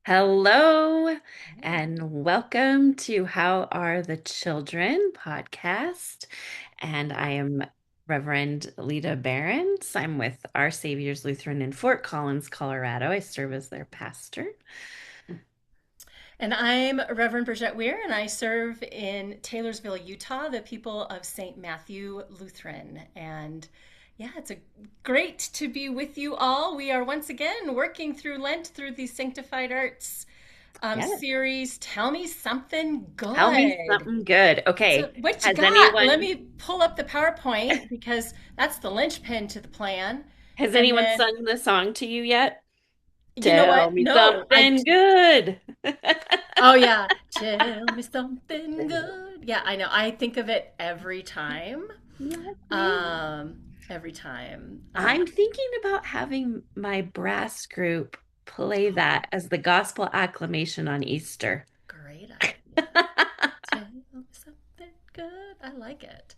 Hello and welcome to How Are the Children podcast. And I am Reverend Lita Behrens. I'm with Our Savior's Lutheran in Fort Collins, Colorado. I serve as their pastor. And I'm Reverend Bridgette Weir, and I serve in Taylorsville, Utah, the people of St. Matthew Lutheran. And yeah, it's great to be with you all. We are once again working through Lent through the Sanctified Arts Yes. series. Tell me something Tell me good. something good. So, Okay. what you Has got? Let anyone me pull up the PowerPoint because that's the linchpin to the plan. has And anyone then, sung the song to you yet? you know Tell what? me No, something good. oh yeah, tell me something good. Yeah, I know. I think of it every time. Let me Every time. I'm thinking about having my brass group play that as the gospel acclamation on Easter. Great idea. Tell me something good. I like it.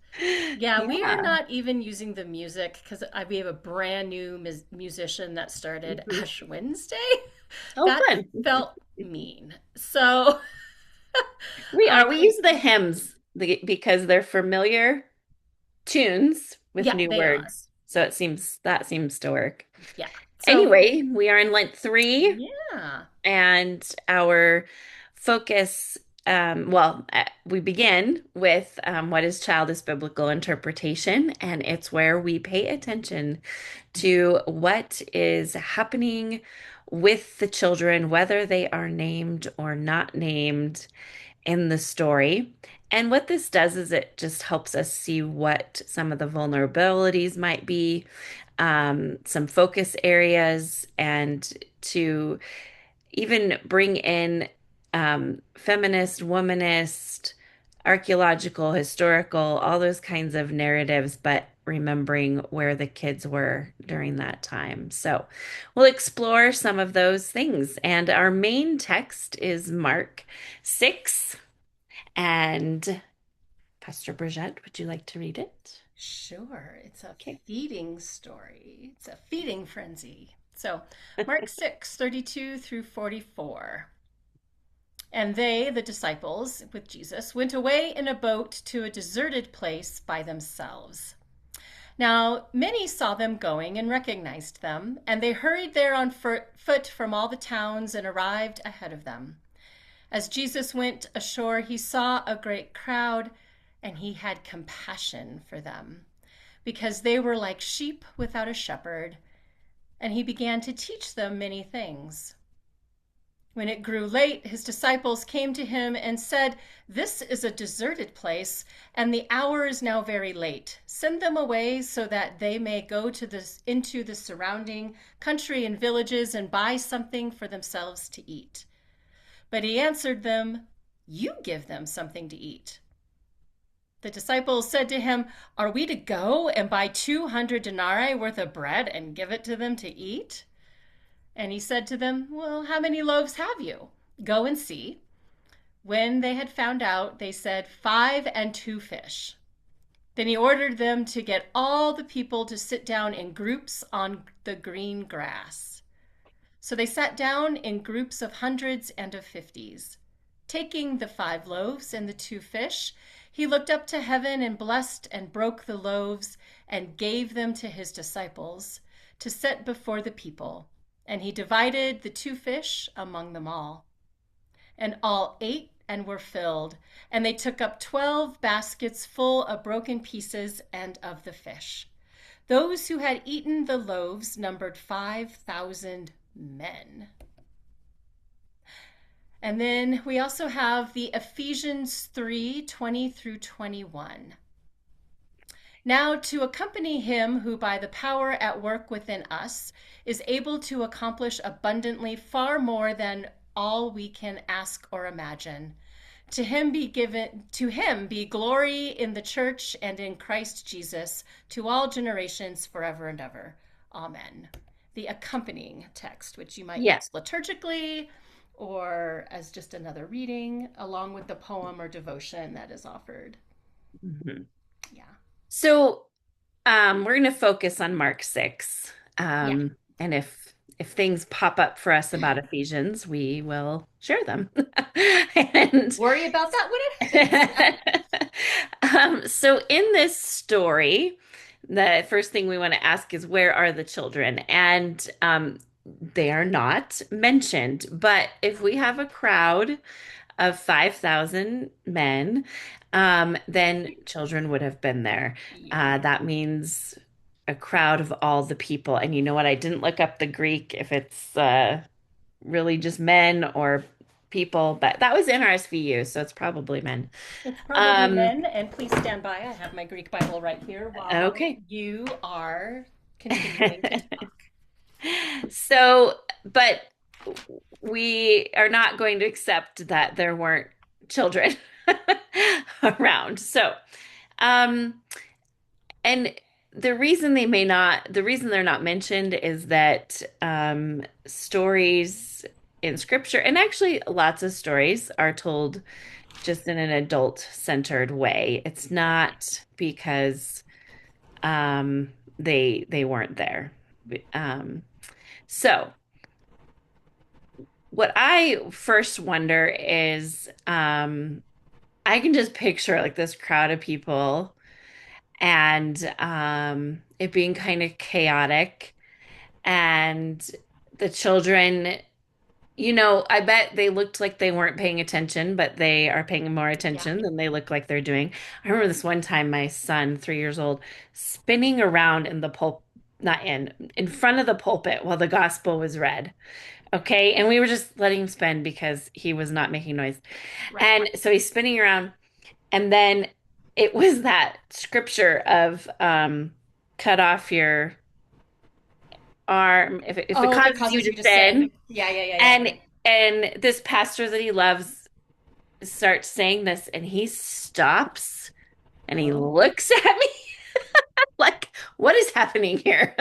Yeah, we are Yeah. not even using the music because we have a brand new musician that started Mhm. Ash Wednesday. Oh, That good. felt mean. So, We are. We um, use the hymns because they're familiar tunes with yeah, new they are. words. So that seems to work. Yeah. So, Anyway, we are in Lent 3. yeah. And our focus, we begin with what is Childist Biblical Interpretation, and it's where we pay attention to what is happening with the children, whether they are named or not named in the story. And what this does is it just helps us see what some of the vulnerabilities might be, some focus areas, and to even bring in feminist, womanist, archaeological, historical, all those kinds of narratives, but remembering where the kids were during that time. So we'll explore some of those things. And our main text is Mark 6. And Pastor Bridgette, would you like to read it? Sure, it's a Okay. feeding story. It's a feeding frenzy. So, Mark 6:32 through 44. And they, the disciples with Jesus, went away in a boat to a deserted place by themselves. Now, many saw them going and recognized them, and they hurried there on foot from all the towns and arrived ahead of them. As Jesus went ashore, he saw a great crowd, and he had compassion for them because they were like sheep without a shepherd, and he began to teach them many things. When it grew late, his disciples came to him and said, "This is a deserted place, and the hour is now very late. Send them away so that they may go into the surrounding country and villages and buy something for themselves to eat." But he answered them, "You give them something to eat." The disciples said to him, "Are we to go and buy 200 denarii worth of bread and give it to them to eat?" And he said to them, "Well, how many loaves have you? Go and see." When they had found out, they said, "5 and 2 fish." Then he ordered them to get all the people to sit down in groups on the green grass. So they sat down in groups of hundreds and of fifties. Taking the 5 loaves and the 2 fish, he looked up to heaven and blessed and broke the loaves and gave them to his disciples to set before the people. And he divided the 2 fish among them all. And all ate and were filled. And they took up 12 baskets full of broken pieces and of the fish. Those who had eaten the loaves numbered 5,000 men. And then we also have the Ephesians 3:20 through 21. Now, to accompany him who, by the power at work within us, is able to accomplish abundantly far more than all we can ask or imagine. To him be glory in the church and in Christ Jesus to all generations forever and ever. Amen. The accompanying text, which you might Yeah. use liturgically or as just another reading, along with the poem or devotion that is offered. Mhm. Yeah. So we're going to focus on Mark 6. Yeah. And if if things pop up for us about Ephesians, we will share them. And Worry about that when it happens. Yeah. so in this story, the first thing we want to ask is where are the children? And they are not mentioned. But if we have a crowd of 5,000 men, then children would have been there. Yeah. That means a crowd of all the people. And you know what? I didn't look up the Greek if it's really just men or people, but that was in our SVU, so it's probably men. It's probably Um, men, and please stand by. I have my Greek Bible right here while okay. you are continuing to talk. So, but we are not going to accept that there weren't children around. So, um, and the reason they're not mentioned is that stories in scripture, and actually lots of stories are told just in an adult-centered way. It's not because they weren't there. Um, so what I first wonder is I can just picture like this crowd of people and it being kind of chaotic and the children, I bet they looked like they weren't paying attention, but they are paying more Yeah. attention than they look like they're doing. I remember this one time, my son, 3 years old, spinning around in the not in front of the pulpit while the gospel was read. Okay. And we were just letting him spin because he was not making noise. Right. And so he's spinning around. And then it was that scripture of cut off your arm if it Oh, if it causes you causes to you to sin. sin. Yeah, yeah, yeah, yeah. And this pastor that he loves starts saying this and he stops and he Oh, looks at me like, what is happening here?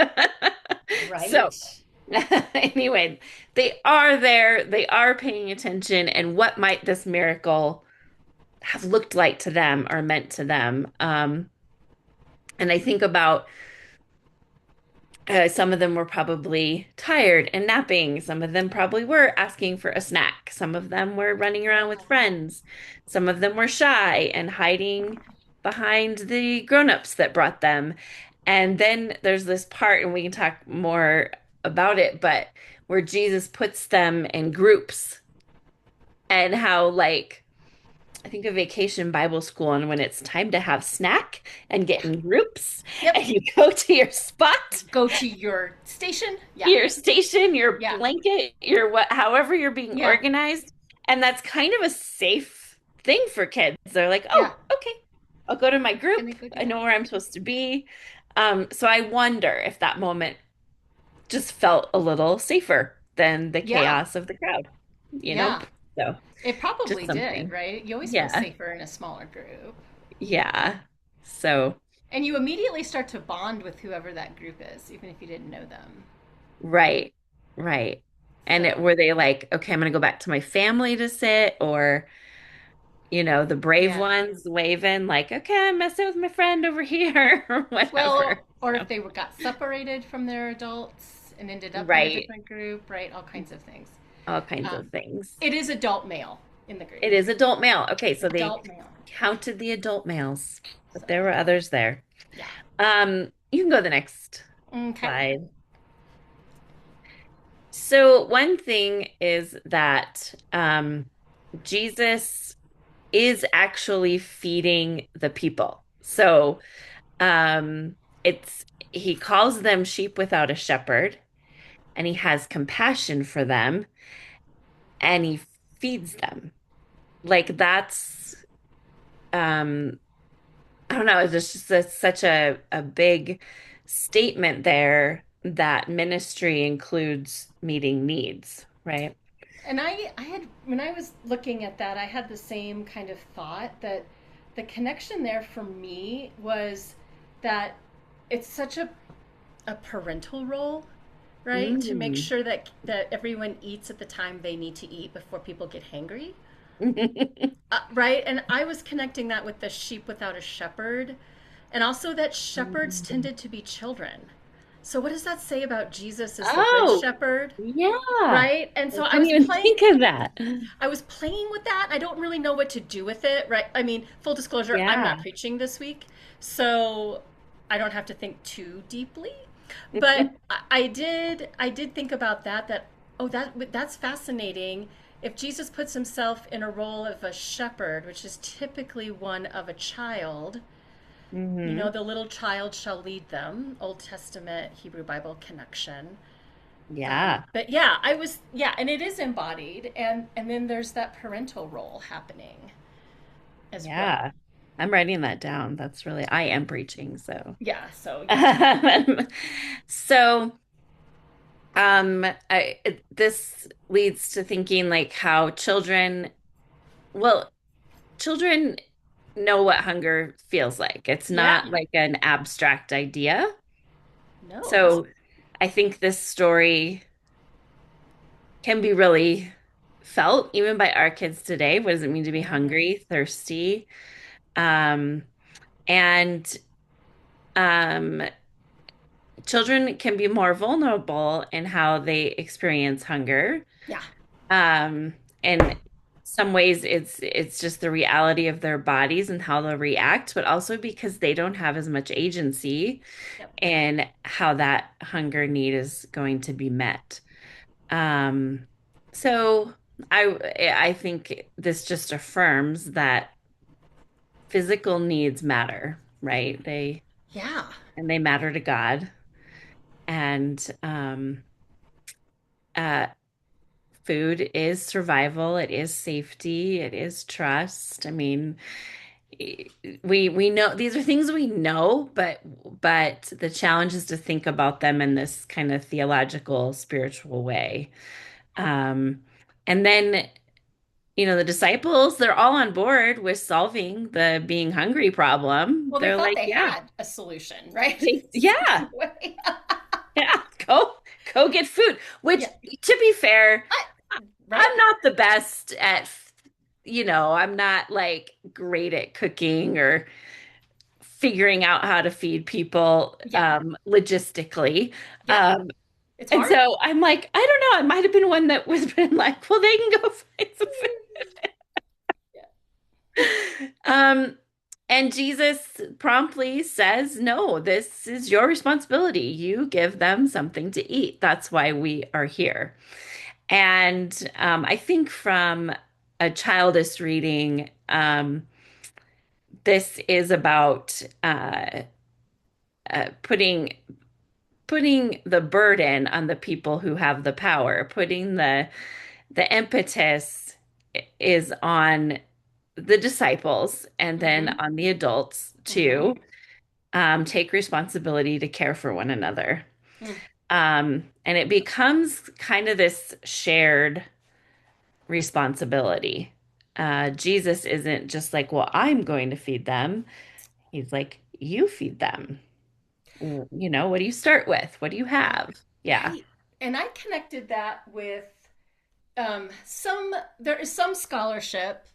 So right. anyway, they are there, they are paying attention, and what might this miracle have looked like to them or meant to them? And I think about some of them were probably tired and napping. Some of them probably were asking for a snack. Some of them were running around with friends. Some of them were shy and hiding behind the grown-ups that brought them. And then there's this part, and we can talk more about it, but where Jesus puts them in groups and how, like, I think of vacation Bible school and when it's time to have snack and get Yeah. in groups Yep. and you go to your spot, Go to your station. Yeah. your station, your Yeah. blanket, your what, however you're being Yeah. organized. And that's kind of a safe thing for kids. They're like, Yeah. oh, okay, I'll go to my And they group. go do I that. know where I'm supposed to be. So I wonder if that moment just felt a little safer than the Yeah. chaos of the crowd, you know? Yeah. So It just probably did, something. right? You always feel Yeah. safer in a smaller group. Yeah. So, And you immediately start to bond with whoever that group is, even if you didn't know them. right. Right. And So, were they like, okay, I'm gonna go back to my family to sit, or the brave yeah. ones waving like, okay, I'm messing with my friend over here or whatever. Well, or So, if they got separated from their adults and ended up in a right. different group, right? All kinds of things. All kinds Um, of things. it is adult male in the group. It is adult male. Okay, so they Adult male. counted the adult males, but So, there were others there. yeah. You can go to the next Okay. slide. So one thing is that Jesus is actually feeding the people. So it's he calls them sheep without a shepherd, and he has compassion for them, and he feeds them. Like that's um I don't know, it's just such a big statement there that ministry includes meeting needs, right? And I had, when I was looking at that, I had the same kind of thought that the connection there for me was that it's such a parental role, right? To make Mm. sure that everyone eats at the time they need to eat before people get hangry. Right? And I was connecting that with the sheep without a shepherd, and also that shepherds tended to be children. So what does that say about Jesus as the good Oh, shepherd, yeah. right? And I so I didn't was even playing think of that. I was playing with that. I don't really know what to do with it, right? I mean, full disclosure, I'm not Yeah. preaching this week, so I don't have to think too deeply. But I did think about that oh that's fascinating. If Jesus puts himself in a role of a shepherd, which is typically one of a child, Hmm. the little child shall lead them, Old Testament Hebrew Bible connection. Yeah. But yeah, yeah, and it is embodied, and then there's that parental role happening as well. Yeah. I'm writing that down. I am preaching, so. Yeah, so yeah, Um, so, this leads to thinking like how well, children know what hunger feels like. It's yeah, not like an abstract idea. no, this, So, I think this story can be really felt even by our kids today. What does it mean to be mm, hungry, thirsty? Um, and um, children can be more vulnerable in how they experience hunger. yeah, Um, in some ways, it's just the reality of their bodies and how they'll react, but also because they don't have as much agency yep, in how that hunger need is going to be met. Um, so I think this just affirms that physical needs matter, right? yeah, They matter to God. And uh food is survival, it is safety, it is trust. I mean, we know these are things we know, but the challenge is to think about them in this kind of theological, spiritual way. Um, and then the disciples, they're all on board with solving the being hungry problem. well, they They're thought like, they yeah, had a solution, right? yeah, In a way. yeah, go get food. Which, Yeah, to be fair, I, right, I'm not the best at, I'm not like great at cooking or figuring out how to feed people yeah, logistically. yeah, Um, it's and hard. so I'm like, I don't know, I might have been one that was been like, well, they can go find some Yeah, food. And Jesus promptly says, no, this is your responsibility. You give them something to eat. That's why we are here. And I think from a childist reading, this is about putting the burden on the people who have the power, putting the impetus is on the disciples and then mm-hmm, on the adults mm-hmm, to take responsibility to care for one another. mm, And it becomes kind of this shared responsibility. Jesus isn't just like, well, I'm going to feed them. He's like, you feed them. What do you start with? What do you have? Yeah. right. And I connected that with there is some scholarship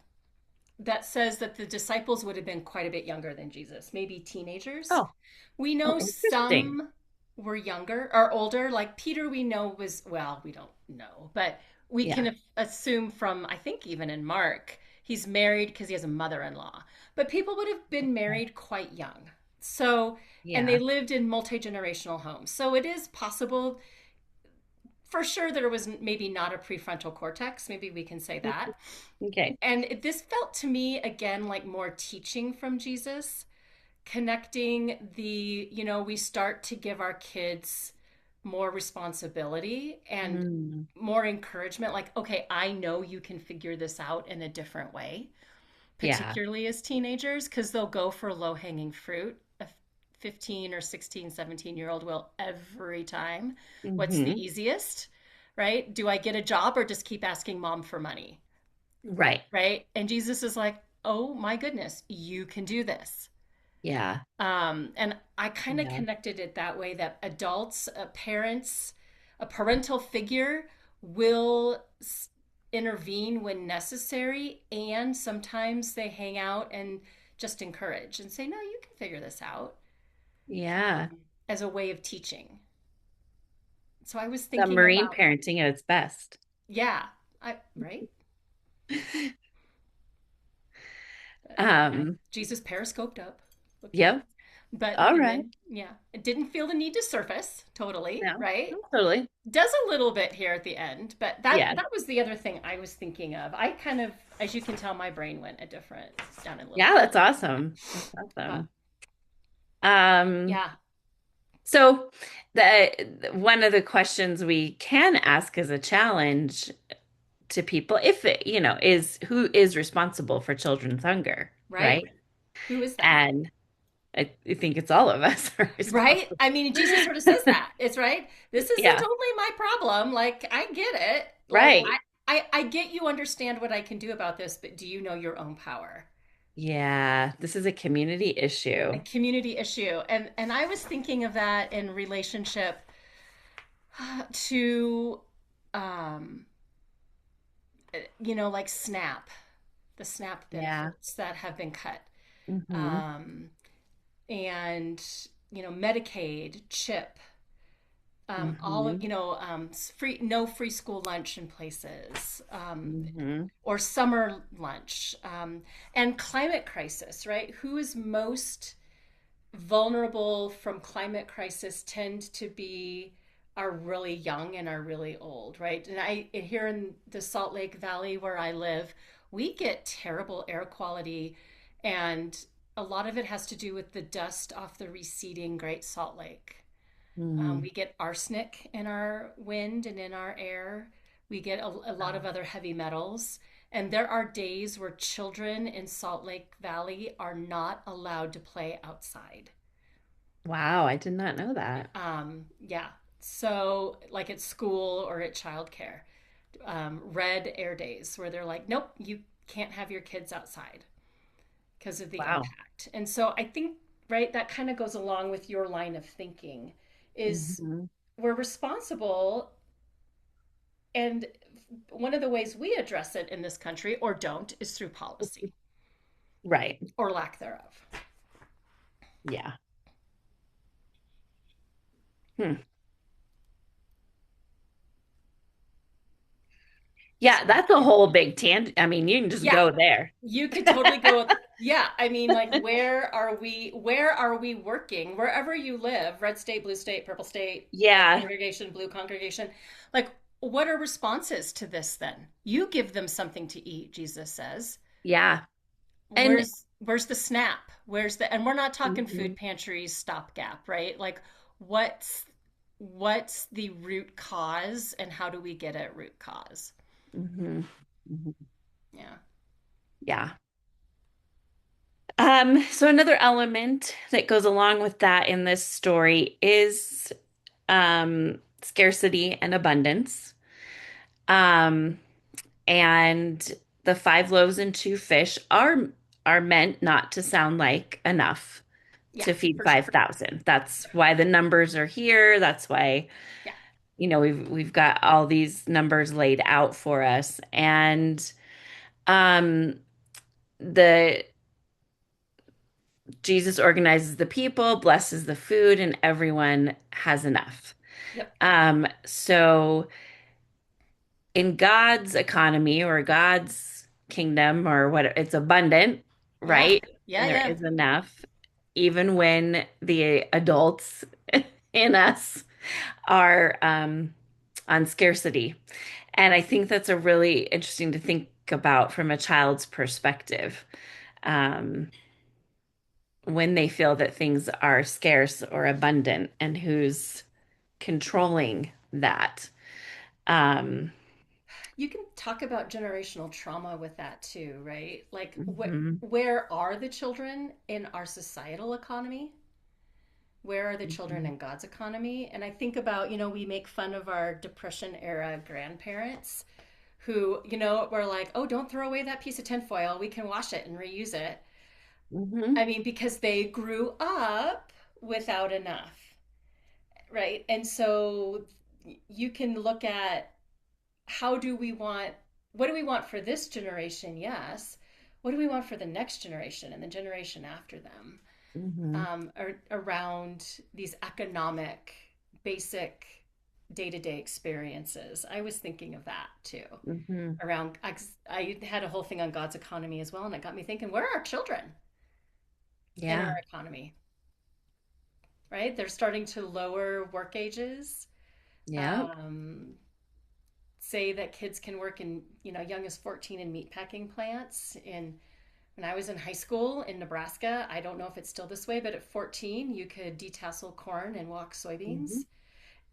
that says that the disciples would have been quite a bit younger than Jesus, maybe teenagers. Oh, We oh, know interesting. some were younger or older. Like Peter, we know was, well, we don't know, but we Yeah. can assume from, I think, even in Mark, he's married because he has a mother in law. But people would have been married quite young. So, and they Yeah. lived in multi generational homes. So it is possible for sure there was maybe not a prefrontal cortex. Maybe we can say that. Okay. And this felt to me again like more teaching from Jesus, connecting we start to give our kids more responsibility and Mm, more encouragement. Like, okay, I know you can figure this out in a different way, yeah. particularly as teenagers, because they'll go for low hanging fruit. A 15 or 16, 17-year-old will every time. What's the Hmm. easiest, right? Do I get a job or just keep asking mom for money? Right. Right? And Jesus is like, oh my goodness, you can do this. Yeah. And I kind of Yeah. connected it that way that adults, parents, a parental figure will intervene when necessary. And sometimes they hang out and just encourage and say, no, you can figure this out Yeah. as a way of teaching. So I was thinking Submarine about, parenting at its best. yeah, right? Yeah, Um, Jesus periscoped up, looked at us. yep. But All and right. then yeah, it didn't feel the need to surface totally, No, right? totally. Does a little bit here at the end, but that Yeah. that was the other thing I was thinking of. I kind of, as you can tell, my brain went a different down a little Yeah, different. that's awesome. That's But awesome. Um, yeah, so one of the questions we can ask as a challenge to people, if it, is who is responsible for children's hunger, right? right? Who is that? And I think it's all of us are Right? responsible. I mean, Jesus sort of says that. It's right. This isn't Yeah, only my problem. Like, I get it. Like, right. I get you understand what I can do about this, but do you know your own power? Yeah, this is a community A issue. community issue. And I was thinking of that in relationship to um like SNAP, the SNAP Yeah. benefits that have been cut. Hmm. Um and Medicaid, CHIP, all Hmm. free, no free school lunch in places, Hmm. or summer lunch, and climate crisis, right? Who is most vulnerable from climate crisis tend to be are really young and are really old, right? And here in the Salt Lake Valley where I live, we get terrible air quality, and a lot of it has to do with the dust off the receding Great Salt Lake. Hmm. We get arsenic in our wind and in our air. We get a lot of other heavy metals. And there are days where children in Salt Lake Valley are not allowed to play outside. Wow, I did not know that. Yeah. So, like at school or at childcare, red air days where they're like, nope, you can't have your kids outside because of the Wow. impact. And so I think, right, that kind of goes along with your line of thinking is Hmm. we're responsible. And one of the ways we address it in this country or don't is through policy Right. or lack thereof. Yeah. Hmm. Yeah, So, that's a yeah. whole big tangent. I mean, you can just Yeah, go there. you could totally go. Yeah, I mean, like, where are we working? Wherever you live, red state, blue state, purple state, red Yeah. congregation, blue congregation, like, what are responses to this then? You give them something to eat, Jesus says. Yeah. And Where's the SNAP? And we're not talking food mhm, pantries stopgap, right? Like, what's the root cause and how do we get at root cause? mhm, mhm. Yeah. Yeah. So another element that goes along with that in this story is scarcity and abundance. Um, and the 5 loaves and 2 fish are meant not to sound like enough Yeah, to feed for sure. 5,000. That's why the numbers are here. That's why, Yeah. we've got all these numbers laid out for us. And um the Jesus organizes the people, blesses the food, and everyone has enough. Yep. So in God's economy or God's kingdom or what, it's abundant, Yeah. right? Yeah, And there yeah. is enough, even when the adults in us are on scarcity. And I think that's a really interesting to think about from a child's perspective. Um, when they feel that things are scarce or abundant and who's controlling that. Um, You can talk about generational trauma with that too, right? Like, mhm, where are the children in our societal economy? Where are the children mhm, in God's economy? And I think about, we make fun of our Depression era grandparents who, were like, oh, don't throw away that piece of tinfoil. We can wash it and reuse it. mhm, I mean, because they grew up without enough, right? And so you can look at what do we want for this generation? Yes. What do we want for the next generation and the generation after them? mhm, Around these economic basic day-to-day experiences. I was thinking of that too. Hmm. Around, I had a whole thing on God's economy as well, and it got me thinking, where are our children in Yeah. our economy? Right? They're starting to lower work ages. Yep. Um, Say that kids can work in, young as 14 in meatpacking plants. When I was in high school in Nebraska, I don't know if it's still this way, but at 14, you could detassel corn and walk Hmm. soybeans.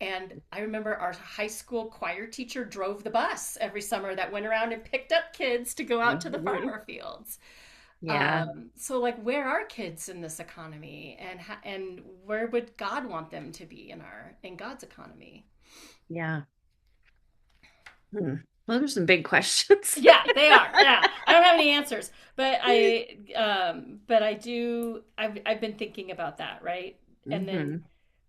And I remember our high school choir teacher drove the bus every summer that went around and picked up kids to go out to the Hmm. farmer fields. Yeah. So like, where are kids in this economy, and where would God want them to be in God's economy? Yeah. Hmm. Well, those are some big questions. Yeah, they are. Yeah, I don't have any answers, but I do. I've been thinking about that, right? And then Hmm.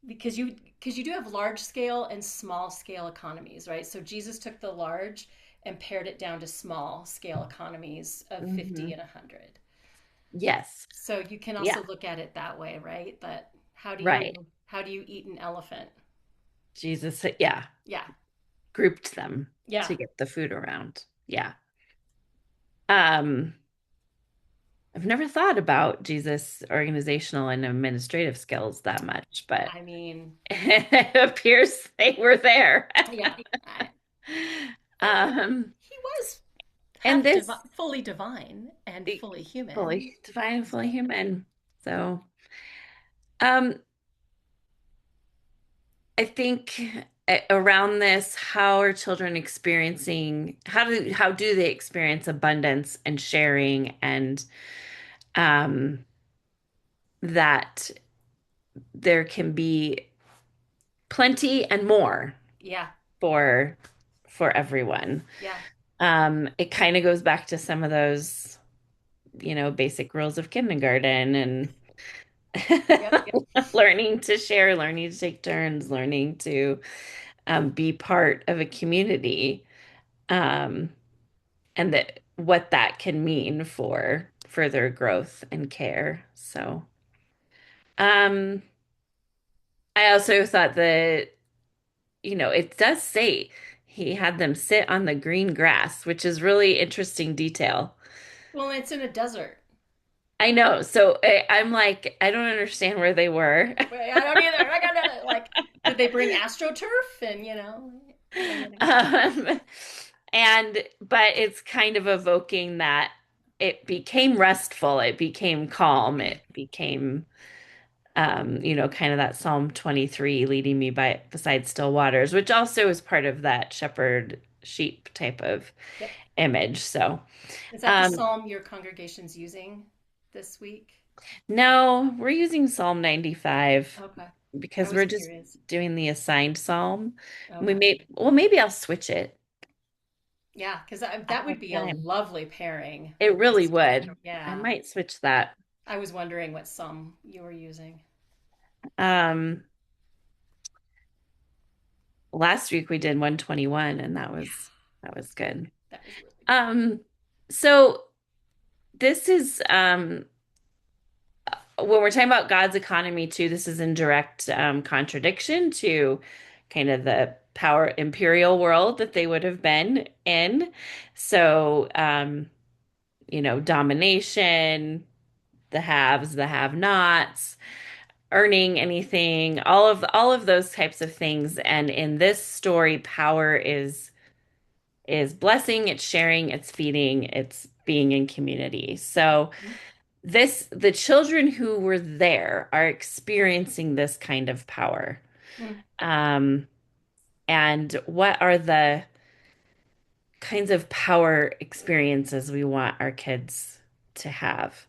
because you do have large scale and small scale economies, right? So Jesus took the large and pared it down to small scale economies of 50 Hmm. and 100. Yes. So you can Yeah. also look at it that way, right? But Right. how do you eat an elephant? Jesus, yeah, Yeah, grouped them yeah. to get the food around. Yeah. Um, I've never thought about Jesus' organizational and administrative skills that much, but I mean, it appears they were there. yeah. I, Um, he was and this fully divine and fully human. fully divine, fully So, human. So, um, I think around this, how are children experiencing, how do they experience abundance and sharing and um that there can be plenty and more yeah, for everyone. yeah, It kind of goes back to some of those, basic rules of kindergarten and yep, yep. learning to share, learning to take turns, learning to be part of a community, um, and that what that can mean for further growth and care. So, um, I also thought that it does say he had them sit on the green grass, which is really interesting detail. Well, it's in a desert. I know. So I'm like, I don't understand where they were. I don't either. I got like, did they bring AstroTurf and and then Um, but it's kind of evoking that it became restful, it became calm, it became, kind of that Psalm 23, leading me by beside still waters, which also is part of that shepherd sheep type of yep. image. So, Is that the um, psalm your congregation's using this week? no, we're using Psalm 95 Okay. I because was we're just curious. doing the assigned psalm. Okay. Well, maybe I'll switch it Yeah, because at that would that be a time. lovely pairing It with this really story. would. I Yeah. might switch that. I was wondering what psalm you were using. Um, Last week we did 121 and Yeah, that was good. that was really good. Um, so this is when we're talking about God's economy too, this is in direct contradiction to kind of the power imperial world that they would have been in. So, domination, the haves, the have-nots, earning anything, all of those types of things. And in this story, power is blessing, it's sharing, it's feeding, it's being in community. So the children who were there are experiencing this kind of power. Mm-hmm. Um, and what are the kinds of power experiences we want our kids to have?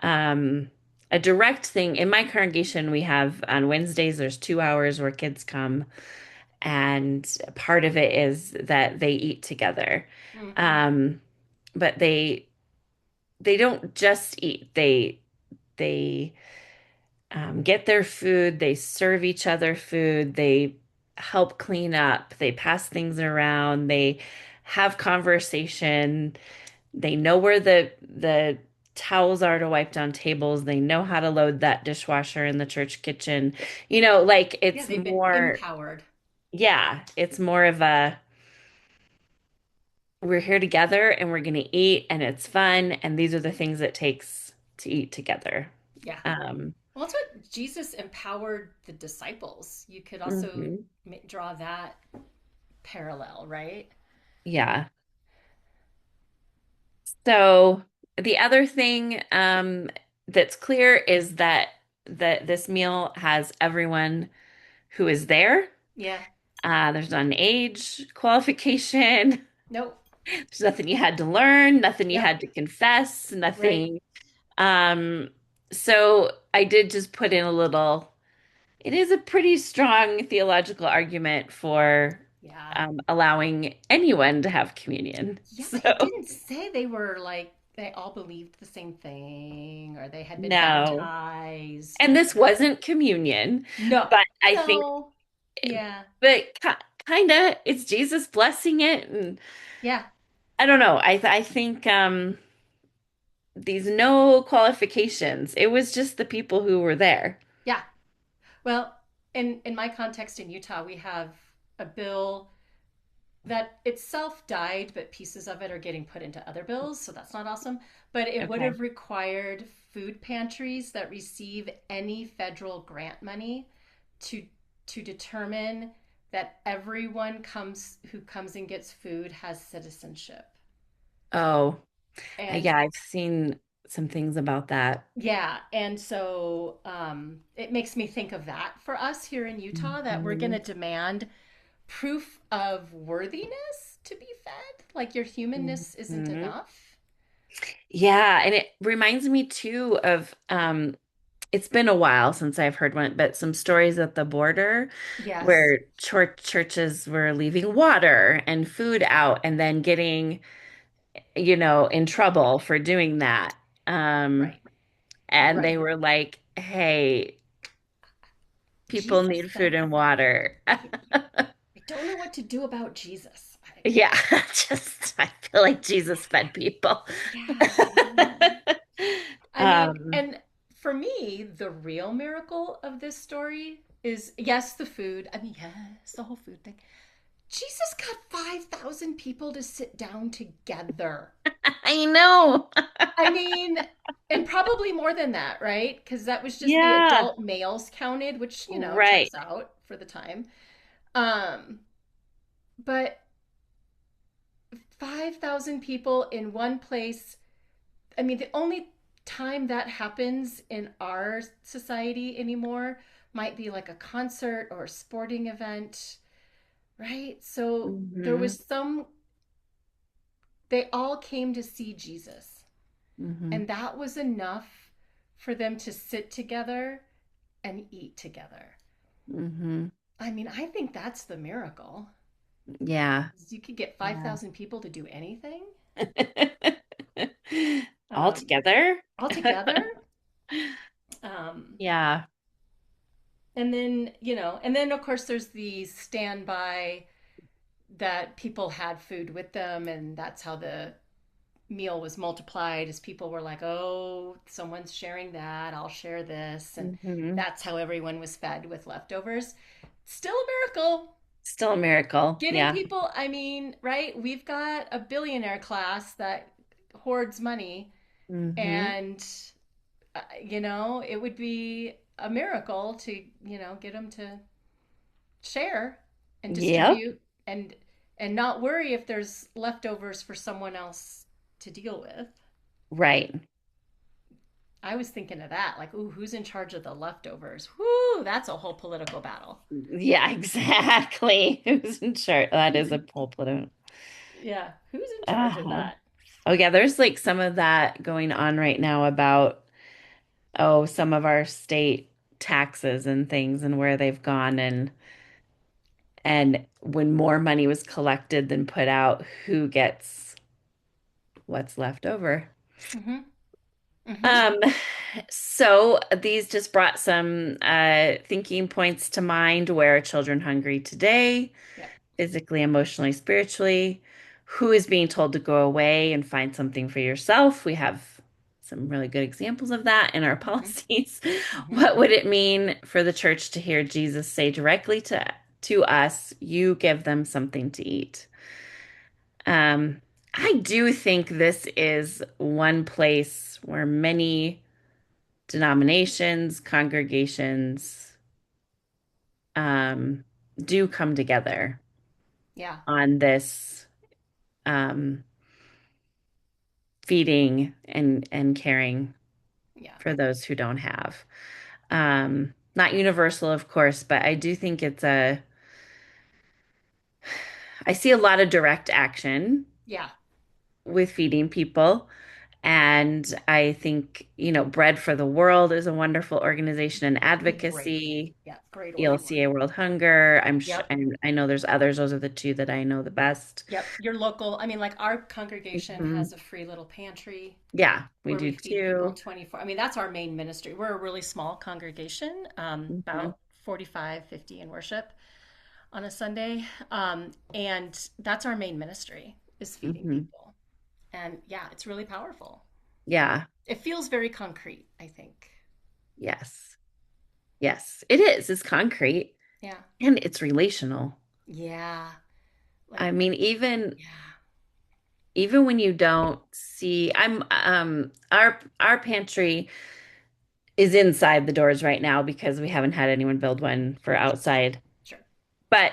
Um, a direct thing in my congregation, we have on Wednesdays, there's 2 hours where kids come, and part of it is that they eat together. Mm-hmm. Um, but they don't just eat. They get their food, they serve each other food, they help clean up, they pass things around, they have conversation, they know where the towels are to wipe down tables, they know how to load that dishwasher in the church kitchen. Like Yeah, it's they've been more, empowered. yeah, it's more of a we're here together and we're going to eat and it's fun and these are the things it takes to eat together. Yeah. Um, Well, that's what Jesus empowered the disciples. You could also mhm. draw that parallel, right? Yeah. So the other thing that's clear is that this meal has everyone who is there. Yeah. There's not an age qualification. Nope. There's nothing you had to learn, nothing you Yep. had to confess, Right. nothing. Um, so I did just put in a little, it is a pretty strong theological argument for Yeah. allowing anyone to have communion. Yeah. So, It didn't say they were like they all believed the same thing or they had been no. baptized And or this wasn't communion, no. but I think, No. Yeah. but kind of, it's Jesus blessing it. And Yeah. I don't know. I think these no qualifications. It was just the people who were there. Yeah. Well, in my context in Utah, we have a bill that itself died, but pieces of it are getting put into other bills, so that's not awesome. But it would Okay. have required food pantries that receive any federal grant money to determine that everyone comes who comes and gets food has citizenship. Oh, And yeah, I've seen some things about that. yeah, and so it makes me think of that for us here in Utah that we're going to Mhm. demand proof of worthiness to be fed. Like your humanness isn't Mhm. enough. Yeah, and it reminds me too of it's been a while since I've heard one, but some stories at the border Yes. where churches were leaving water and food out and then getting, in trouble for doing that. Um, Right. and they Right. were like, "Hey, people Jesus need food fed. and water." I don't know what to do about Jesus. Yeah, just I feel like Jesus fed people. Yeah, I know. I mean, Um, and for me, the real miracle of this story is yes, the food. I mean, yes, the whole food thing. Jesus got 5,000 people to sit down together. I know. I mean, and probably more than that, right? Because that was just the Yeah, adult males counted, which, right. checks out for the time. Um, but 5,000 people in one place. I mean, the only time that happens in our society anymore might be like a concert or a sporting event, right? So there Hmm. was they all came to see Jesus. Hmm. And that was enough for them to sit together and eat together. Hmm. I mean, I think that's the miracle. Yeah. You could get Yeah. 5,000 people to do anything All together? all together. Um, Yeah. and then of course there's the standby that people had food with them, and that's how the meal was multiplied as people were like, oh, someone's sharing that, I'll share this. And Hmm. that's how everyone was fed with leftovers. Still a miracle. Still a miracle. Getting Yeah. people, I mean, right? We've got a billionaire class that hoards money, Hmm. and, it would be a miracle to, get them to share and Yep. distribute and not worry if there's leftovers for someone else to deal with. Right. I was thinking of that, like, ooh, who's in charge of the leftovers? Whoo, that's a whole political battle. Yeah, exactly. Who's in charge? That Who's is a in, whole platoon. yeah, who's in charge of Uh-huh. that? Oh yeah, there's like some of that going on right now about some of our state taxes and things and where they've gone and when more money was collected than put out, who gets what's left over. Mm-hmm. Mm-hmm. Um, so these just brought some thinking points to mind. Where are children hungry today? Yep. Physically, emotionally, spiritually? Who is being told to go away and find something for yourself? We have some really good examples of that in our Mm-hmm. policies. Mm-hmm. What would it mean for the church to hear Jesus say directly to us, you give them something to eat. Um, I do think this is one place where many denominations, congregations, um, do come together Yeah. on this um, feeding and caring Yeah. for those who don't have. Not universal, of course, but I do think I see a lot of direct action Yeah. with feeding people. And I think, Bread for the World is a wonderful organization and Great. advocacy. Yeah. Great org. ELCA World Hunger. I'm sure, Yep. and I know there's others. Those are the two that I know the best. Yep. Your local, I mean, like our congregation Mhm. has a free little pantry Yeah, we where we do feed people too. 24. I mean, that's our main ministry. We're a really small congregation, Hmm. about 45, 50 in worship on a Sunday. And that's our main ministry is feeding Hmm. people. And yeah, it's really powerful. Yeah. It feels very concrete, I think. Yes. Yes. It is. It's concrete Yeah. and it's relational. Yeah. Like, I mean, even yeah. even when you don't see, our pantry is inside the doors right now because we haven't had anyone build one for Sure. outside. Sure. But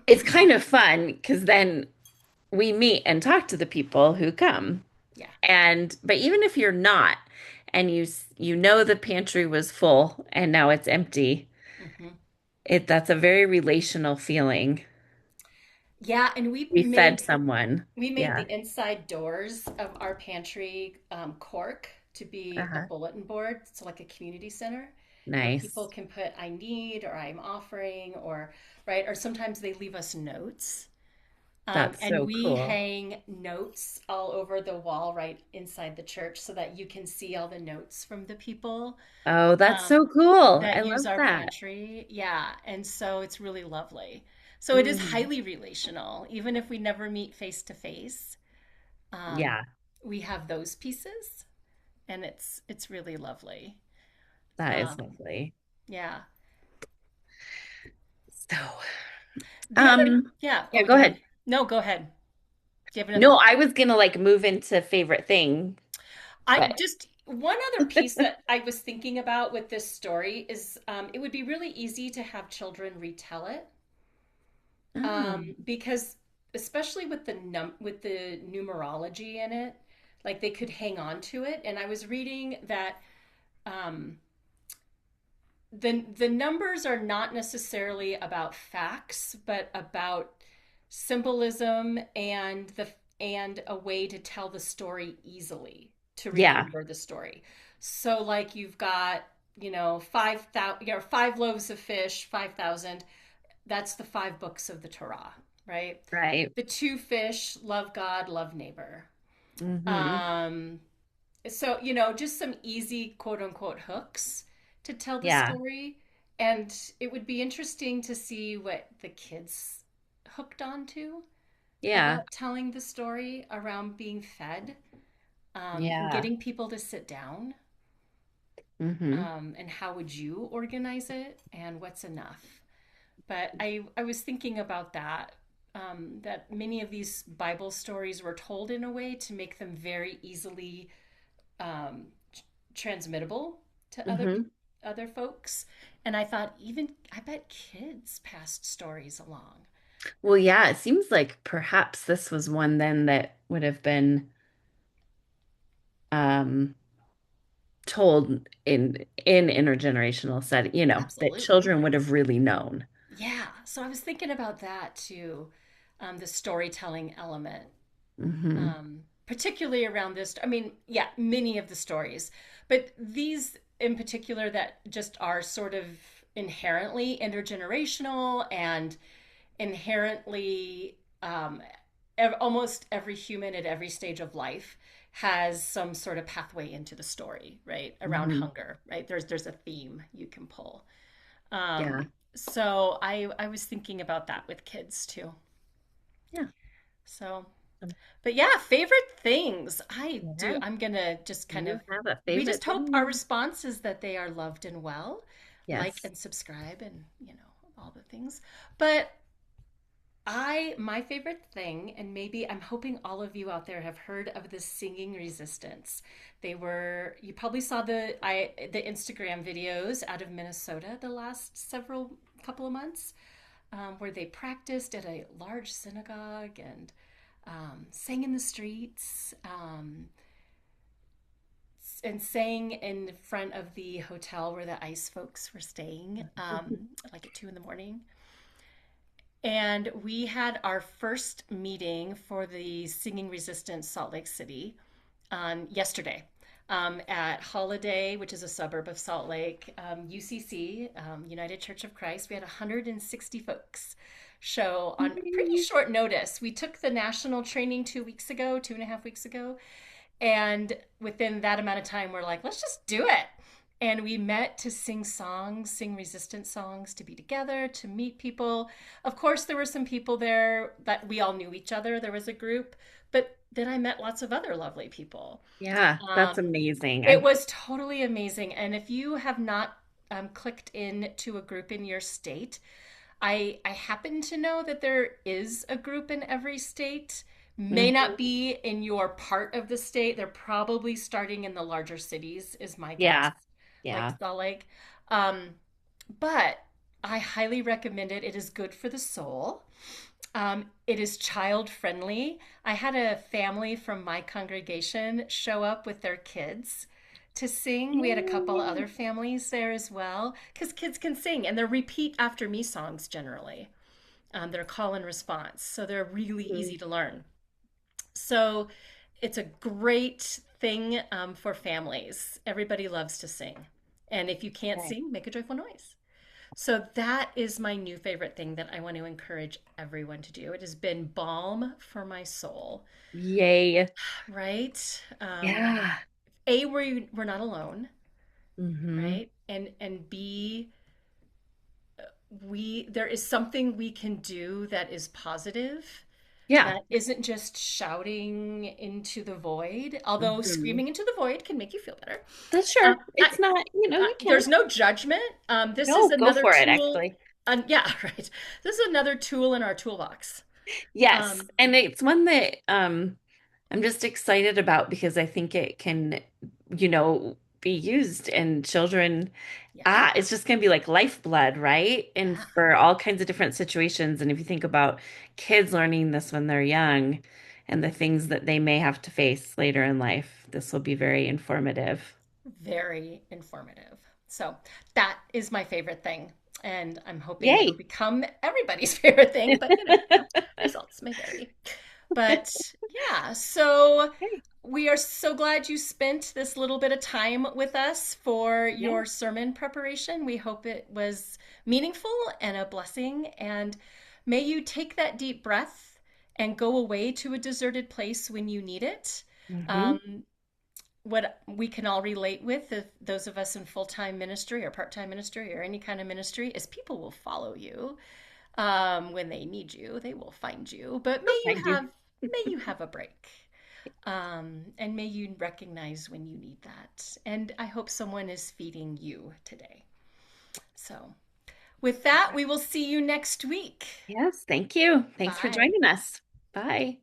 it's kind of fun because then we meet and talk to the people who come. Yeah. But even if you're not, and you know the pantry was full and now it's empty, Hmm. that's a very relational feeling. Yeah, and We fed someone. we made Yeah. the inside doors of our pantry cork to be a Uh-huh. bulletin board, so like a community center where people Nice. can put I need or I'm offering or right, or sometimes they leave us notes. That's And so we cool. hang notes all over the wall right inside the church so that you can see all the notes from the people Oh, that's um, so cool. I that use love our that. pantry. Yeah, and so it's really lovely. So it is Hmm. highly relational, even if we never meet face to face. Um, Yeah, we have those pieces, and it's really lovely. that is Um, lovely. yeah. So, The other, um, yeah. yeah, Oh, go do you have? ahead. No, go ahead. Do you have another? No, I was gonna like move into favorite thing, I but just one other piece that I was thinking about with this story is it would be really easy to have children retell it oh, because especially with with the numerology in it, like they could hang on to it. And I was reading that um, the numbers are not necessarily about facts, but about symbolism and a way to tell the story easily to yeah, remember the story. So like you've got 5,000 five loaves of fish 5,000, that's the five books of the Torah, right? right. The two fish, love God, love neighbor. Hmm. um so, just some easy quote unquote hooks to tell the Yeah, story. And it would be interesting to see what the kids hooked onto yeah, about telling the story around being fed, and yeah. getting people to sit down. Hmm. And how would you organize it and what's enough? But I was thinking about that. That many of these Bible stories were told in a way to make them very easily um, transmittable to Hmm. other folks. And I thought, even I bet kids passed stories along. Well, yeah, it seems like perhaps this was one then that would have been um told in intergenerational setting, that Absolutely. children would have really known. Yeah. So I was thinking about that too, the storytelling element, Hmm. particularly around this. I mean, yeah, many of the stories, but these in particular that just are sort of inherently intergenerational and inherently almost every human at every stage of life has some sort of pathway into the story, right? Around Hmm. hunger, right? There's a theme you can pull. Yeah. So I was thinking about that with kids too. Yeah. So, but yeah, favorite things. I do. Yeah. I'm gonna just Do kind of. you have a We favorite just hope our thing? response is that they are loved and well. Like Yes. and subscribe, and all the things. But my favorite thing, and maybe I'm hoping all of you out there have heard of the singing resistance. You probably saw the Instagram videos out of Minnesota the last several couple of months, where they practiced at a large synagogue and sang in the streets, and sang in front of the hotel where the ICE folks were staying, like at 2 in the morning. And we had our first meeting for the Singing Resistance Salt Lake City yesterday, at Holiday, which is a suburb of Salt Lake, UCC, United Church of Christ. We had 160 folks show on pretty Yay. short notice. We took the national training 2 weeks ago, 2.5 weeks ago. And within that amount of time, we're like, let's just do it. And we met to sing songs, sing resistance songs, to be together, to meet people. Of course, there were some people there that we all knew each other. There was a group, but then I met lots of other lovely people. Yeah, that's Um, amazing. it was totally amazing. And if you have not clicked in to a group in your state, I happen to know that there is a group in every state. May not Mhm. be in your part of the state. They're probably starting in the larger cities, is my guess, Yeah. like Yeah. Salt Lake. Um, but I highly recommend it. It is good for the soul. It is child friendly. I had a family from my congregation show up with their kids to sing. We had a couple Yay. other families there as well, because kids can sing and they're repeat after me songs generally. They're call and response, so they're really Mhm. easy to learn. So it's a great thing for families. Everybody loves to sing. And if you can't Okay. sing, make a joyful noise. So that is my new favorite thing that I want to encourage everyone to do. It has been balm for my soul, Yay. right? Yeah. We're not alone, Hmm. right? And B, there is something we can do that is positive, Yeah. that isn't just shouting into the void, although Hmm. screaming into the void can make you feel better. That's sure. I, It's not, you can. there's no judgment. This is No, go another for it, tool. actually. Yeah, right. This is another tool in our toolbox. Yes. Um, And it's one that I'm just excited about because I think it can, be used in children. yeah, It's just going to be like lifeblood, right? And yeah, for all kinds of different situations. And if you think about kids learning this when they're young and the things that they may have to face later in life, this will be very informative. very informative. So that is my favorite thing. And I'm hoping it'll Yay. become everybody's favorite thing, but results may vary. But yeah, so Okay. we are so glad you spent this little bit of time with us for Yeah. your sermon preparation. We hope it was meaningful and a blessing. And may you take that deep breath and go away to a deserted place when you need it. Hmm. Um, what we can all relate with, if those of us in full-time ministry or part-time ministry or any kind of ministry, is people will follow you when they need you. They will find you, but I'll find you. may you have a break, and may you recognize when you need that. And I hope someone is feeding you today. So, with that, we will see you next week. Yes, thank you. Thanks for Bye. joining us. Bye.